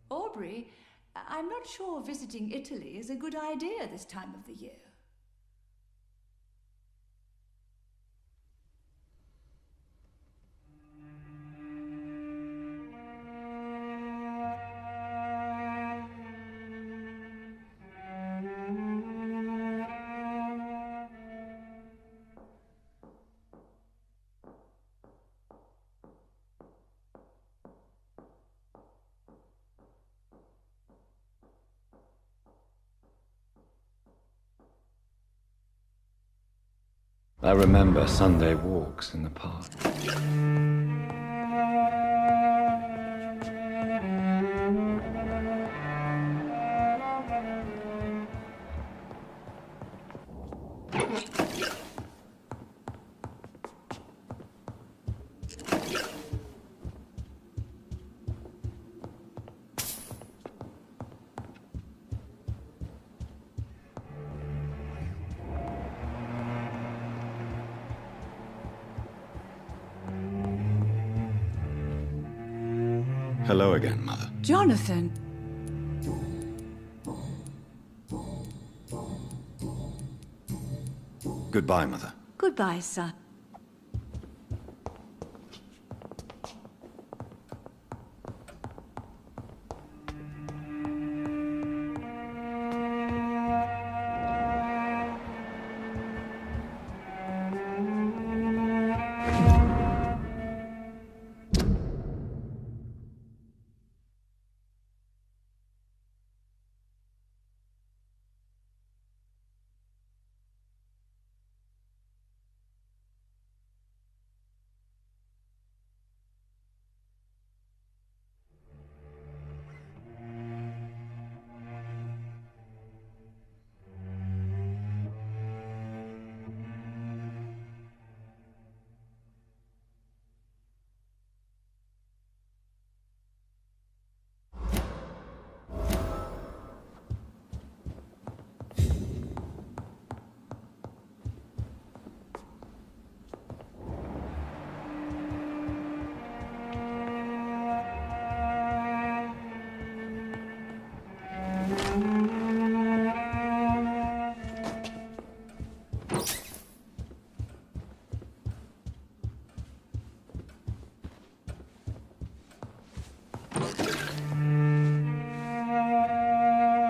Speaker 9: Aubrey, I'm not sure visiting Italy is a good idea this time of the year.
Speaker 1: I remember Sunday walks in the park. Hello again, Mother.
Speaker 9: Jonathan!
Speaker 1: Goodbye, Mother.
Speaker 9: Goodbye, son.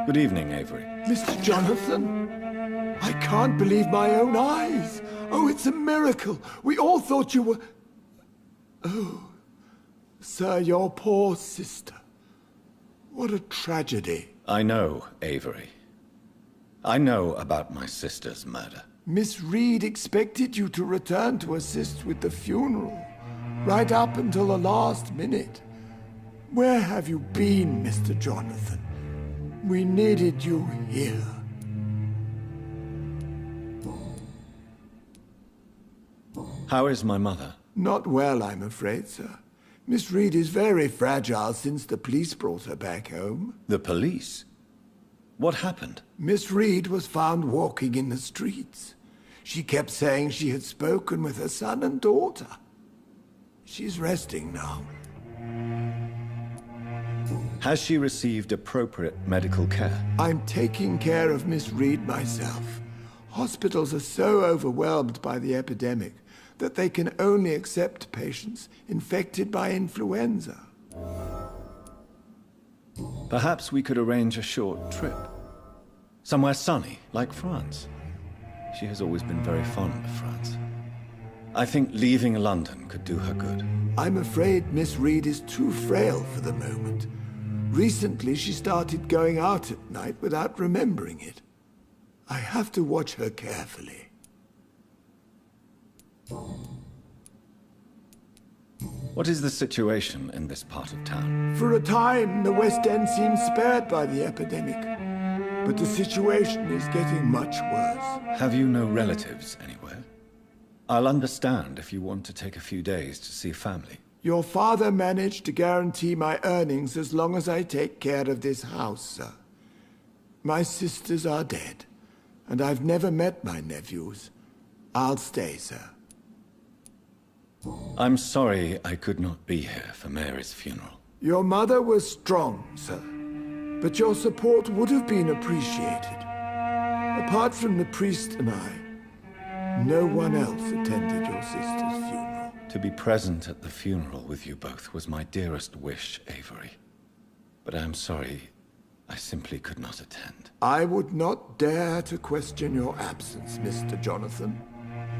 Speaker 1: Good evening, Avery.
Speaker 8: Mr. Jonathan? I can't believe my own eyes. Oh, it's a miracle. We all thought you were... Oh, sir, your poor sister. What a tragedy.
Speaker 1: I know, Avery. I know about my sister's murder.
Speaker 8: Miss Reed expected you to return to assist with the funeral, right up until the last minute. Where have you been, Mr. Jonathan? We needed you here.
Speaker 1: How is my mother?
Speaker 8: Not well, I'm afraid, sir. Miss Reed is very fragile since the police brought her back home.
Speaker 1: The police? What happened?
Speaker 8: Miss Reed was found walking in the streets. She kept saying she had spoken with her son and daughter. She's resting now.
Speaker 1: Has she received appropriate medical care?
Speaker 8: I'm taking care of Miss Reed myself. Hospitals are so overwhelmed by the epidemic that they can only accept patients infected by influenza.
Speaker 1: Perhaps we could arrange a short trip. Somewhere sunny, like France. She has always been very fond of France. I think leaving London could do her good.
Speaker 8: I'm afraid Miss Reed is too frail for the moment. Recently, she started going out at night without remembering it. I have to watch her carefully.
Speaker 1: What is the situation in this part of town?
Speaker 8: For a time, the West End seemed spared by the epidemic. But the situation is getting much worse.
Speaker 1: Have you no relatives anywhere? I'll understand if you want to take a few days to see family.
Speaker 8: Your father managed to guarantee my earnings as long as I take care of this house, sir. My sisters are dead, and I've never met my nephews. I'll stay, sir.
Speaker 1: I'm sorry I could not be here for Mary's funeral.
Speaker 8: Your mother was strong, sir, but your support would have been appreciated. Apart from the priest and I, no one else attended your sister's funeral.
Speaker 1: To be present at the funeral with you both was my dearest wish, Avery. But I'm sorry, I simply could not attend.
Speaker 8: I would not dare to question your absence, Mr. Jonathan.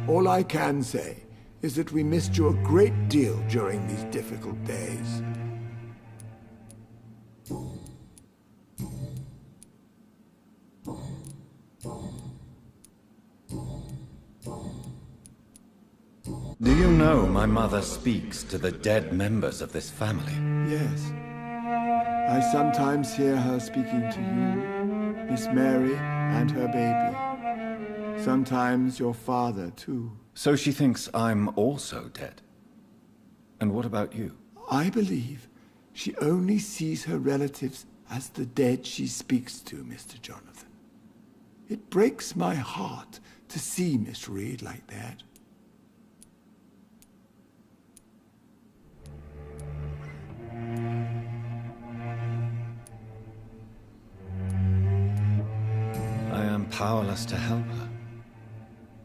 Speaker 8: All I can say is that we missed you a great deal during these difficult days.
Speaker 1: Do you know my mother speaks to the dead members of this family?
Speaker 8: Yes. I sometimes hear her speaking to you, Miss Mary, and her baby. Sometimes your father, too.
Speaker 1: So she thinks I'm also dead. And what about you?
Speaker 8: I believe she only sees her relatives as the dead she speaks to, Mr. Jonathan. It breaks my heart to see Miss Reed like that.
Speaker 1: I am powerless to help her.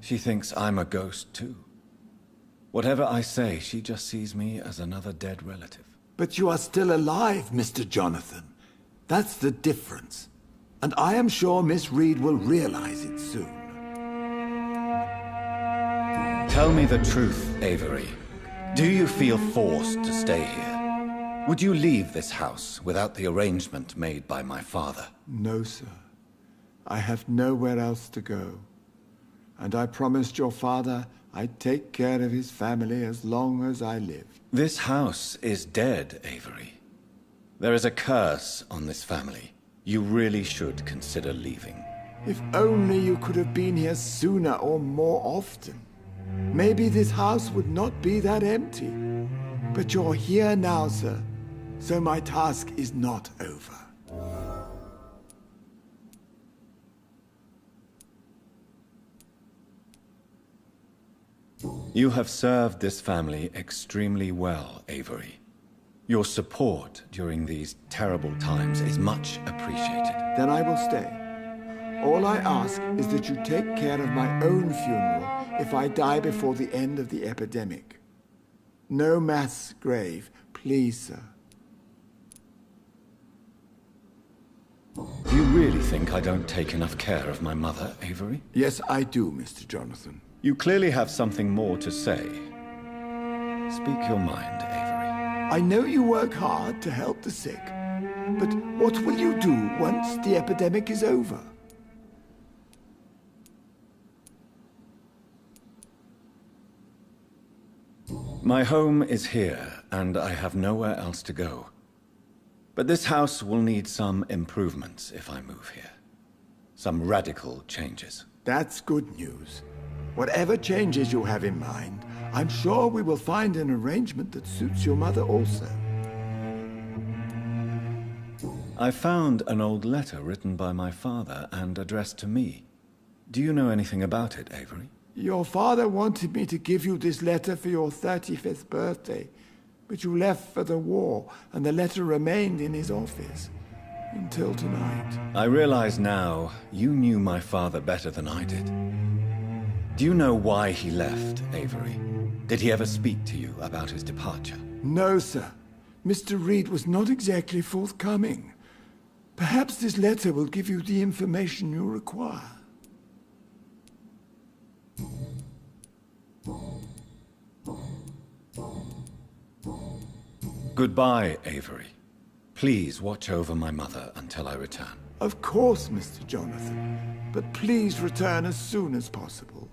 Speaker 1: She thinks I'm a ghost, too. Whatever I say, she just sees me as another dead relative.
Speaker 8: But you are still alive, Mr. Jonathan. That's the difference. And I am sure Miss Reed will realize it soon.
Speaker 1: Tell me the truth, Avery. Do you feel forced to stay here? Would you leave this house without the arrangement made by my father?
Speaker 8: No, sir. I have nowhere else to go. And I promised your father I'd take care of his family as long as I live.
Speaker 1: This house is dead, Avery. There is a curse on this family. You really should consider leaving.
Speaker 8: If only you could have been here sooner or more often. Maybe this house would not be that empty. But you're here now, sir. So my task is not over.
Speaker 1: You have served this family extremely well, Avery. Your support during these terrible times is much appreciated.
Speaker 8: Then I will stay. All I ask is that you take care of my own funeral if I die before the end of the epidemic. No mass grave, please, sir.
Speaker 1: Do you really think I don't take enough care of my mother, Avery?
Speaker 8: Yes, I do, Mr. Jonathan.
Speaker 1: You clearly have something more to say. Speak your mind, Avery.
Speaker 8: I know you work hard to help the sick, but what will you do once the epidemic is over?
Speaker 1: My home is here, and I have nowhere else to go. But this house will need some improvements if I move here. Some radical changes.
Speaker 8: That's good news. Whatever changes you have in mind, I'm sure we will find an arrangement that suits your mother also.
Speaker 1: I found an old letter written by my father and addressed to me. Do you know anything about it, Avery?
Speaker 8: Your father wanted me to give you this letter for your 35th birthday, but you left for the war, and the letter remained in his office until tonight.
Speaker 1: I realize now you knew my father better than I did. Do you know why he left, Avery? Did he ever speak to you about his departure?
Speaker 8: No, sir. Mr. Reed was not exactly forthcoming. Perhaps this letter will give you the information you require.
Speaker 1: Goodbye, Avery. Please watch over my mother until I return.
Speaker 8: Of course, Mr. Jonathan. But please return as soon as possible.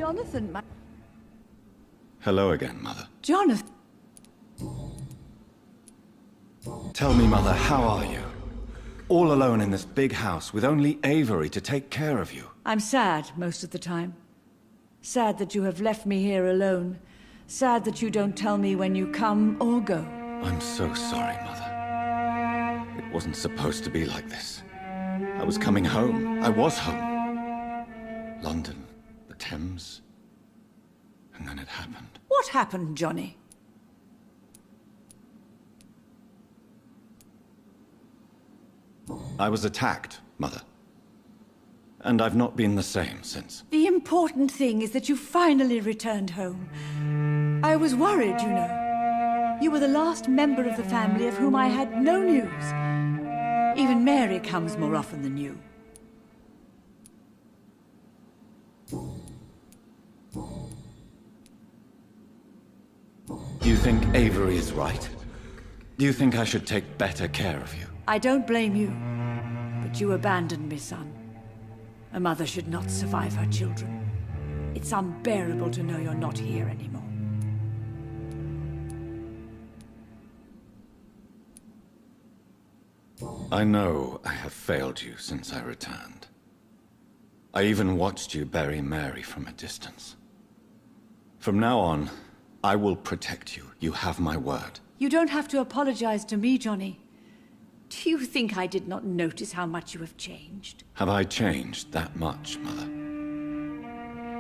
Speaker 9: Jonathan, my...
Speaker 1: Hello again, Mother.
Speaker 9: Jonathan!
Speaker 1: Tell me, Mother, how are you? All alone in this big house with only Avery to take care of you.
Speaker 9: I'm sad most of the time. Sad that you have left me here alone. Sad that you don't tell me when you come or go.
Speaker 1: I'm so sorry, Mother. It wasn't supposed to be like this. I was coming home. I was home. London, the Thames, and then it happened.
Speaker 9: What happened, Johnny?
Speaker 1: I was attacked, Mother. And I've not been the same since.
Speaker 9: The important thing is that you finally returned home. I was worried, you know. You were the last member of the family of whom I had no news. Even Mary comes more often than you.
Speaker 1: Do you think Avery is right? Do you think I should take better care of you?
Speaker 9: I don't blame you, but you abandoned me, son. A mother should not survive her children. It's unbearable to know you're not here anymore.
Speaker 1: I know I have failed you since I returned. I even watched you bury Mary from a distance. From now on, I will protect you. You have my word.
Speaker 9: You don't have to apologize to me, Johnny. Do you think I did not notice how much you have changed?
Speaker 1: Have I changed that much, Mother?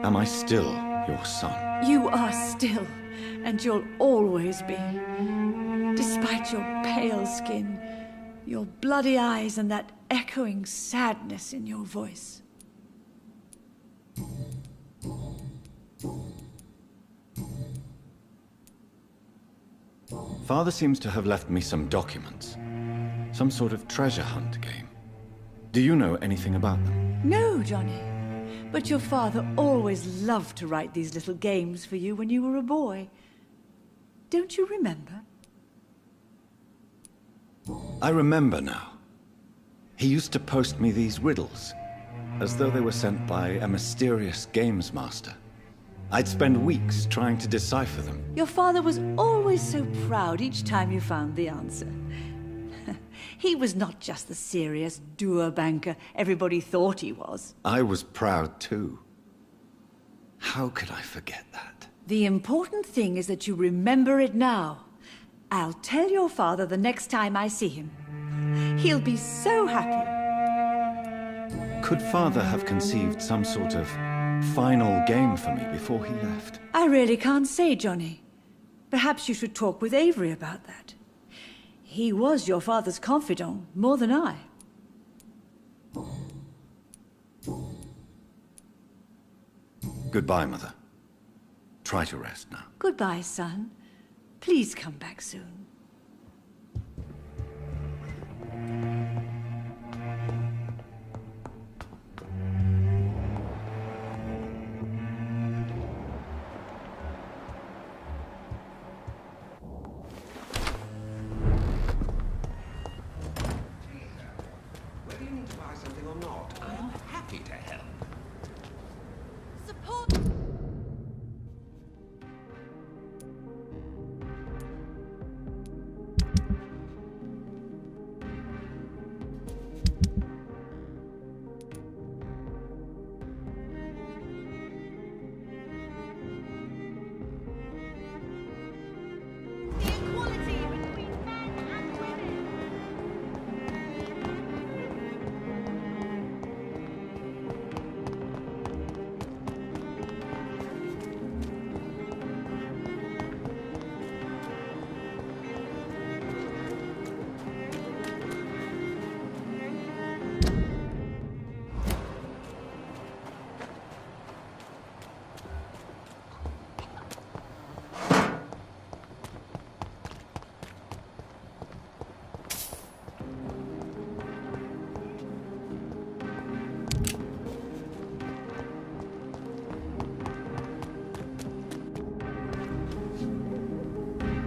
Speaker 1: Am I still your son?
Speaker 9: You are still, and you'll always be. Despite your pale skin, your bloody eyes, and that echoing sadness in your voice.
Speaker 1: Father seems to have left me some documents. Some sort of treasure hunt game. Do you know anything about them?
Speaker 9: No, Johnny. But your father always loved to write these little games for you when you were a boy. Don't you remember?
Speaker 1: I remember now. He used to post me these riddles, as though they were sent by a mysterious games master. I'd spend weeks trying to decipher them.
Speaker 9: Your father was always so proud each time you found the answer. He was not just the serious doer banker everybody thought he was.
Speaker 1: I was proud too. How could I forget that?
Speaker 9: The important thing is that you remember it now. I'll tell your father the next time I see him. He'll be so happy.
Speaker 1: Could Father have conceived some sort of final game for me before he left?
Speaker 9: I really can't say, Johnny. Perhaps you should talk with Avery about that. He was your father's confidant, more than I.
Speaker 1: Goodbye, Mother. Try to rest now.
Speaker 9: Goodbye, son. Please come back soon.
Speaker 7: Whether you need to buy something or not, I'm happy to help.
Speaker 9: Support!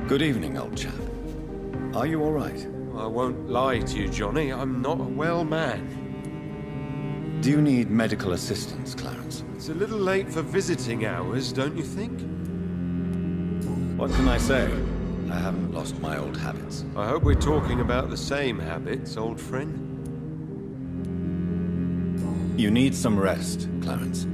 Speaker 1: Good evening, old chap. Are you all right?
Speaker 3: I won't lie to you, Johnny. I'm not a well man.
Speaker 1: Do you need medical assistance, Clarence?
Speaker 3: It's a little late for visiting hours, don't you think?
Speaker 1: What can I say? I haven't lost my old habits.
Speaker 3: I hope we're talking about the same habits, old friend.
Speaker 1: You need some rest, Clarence.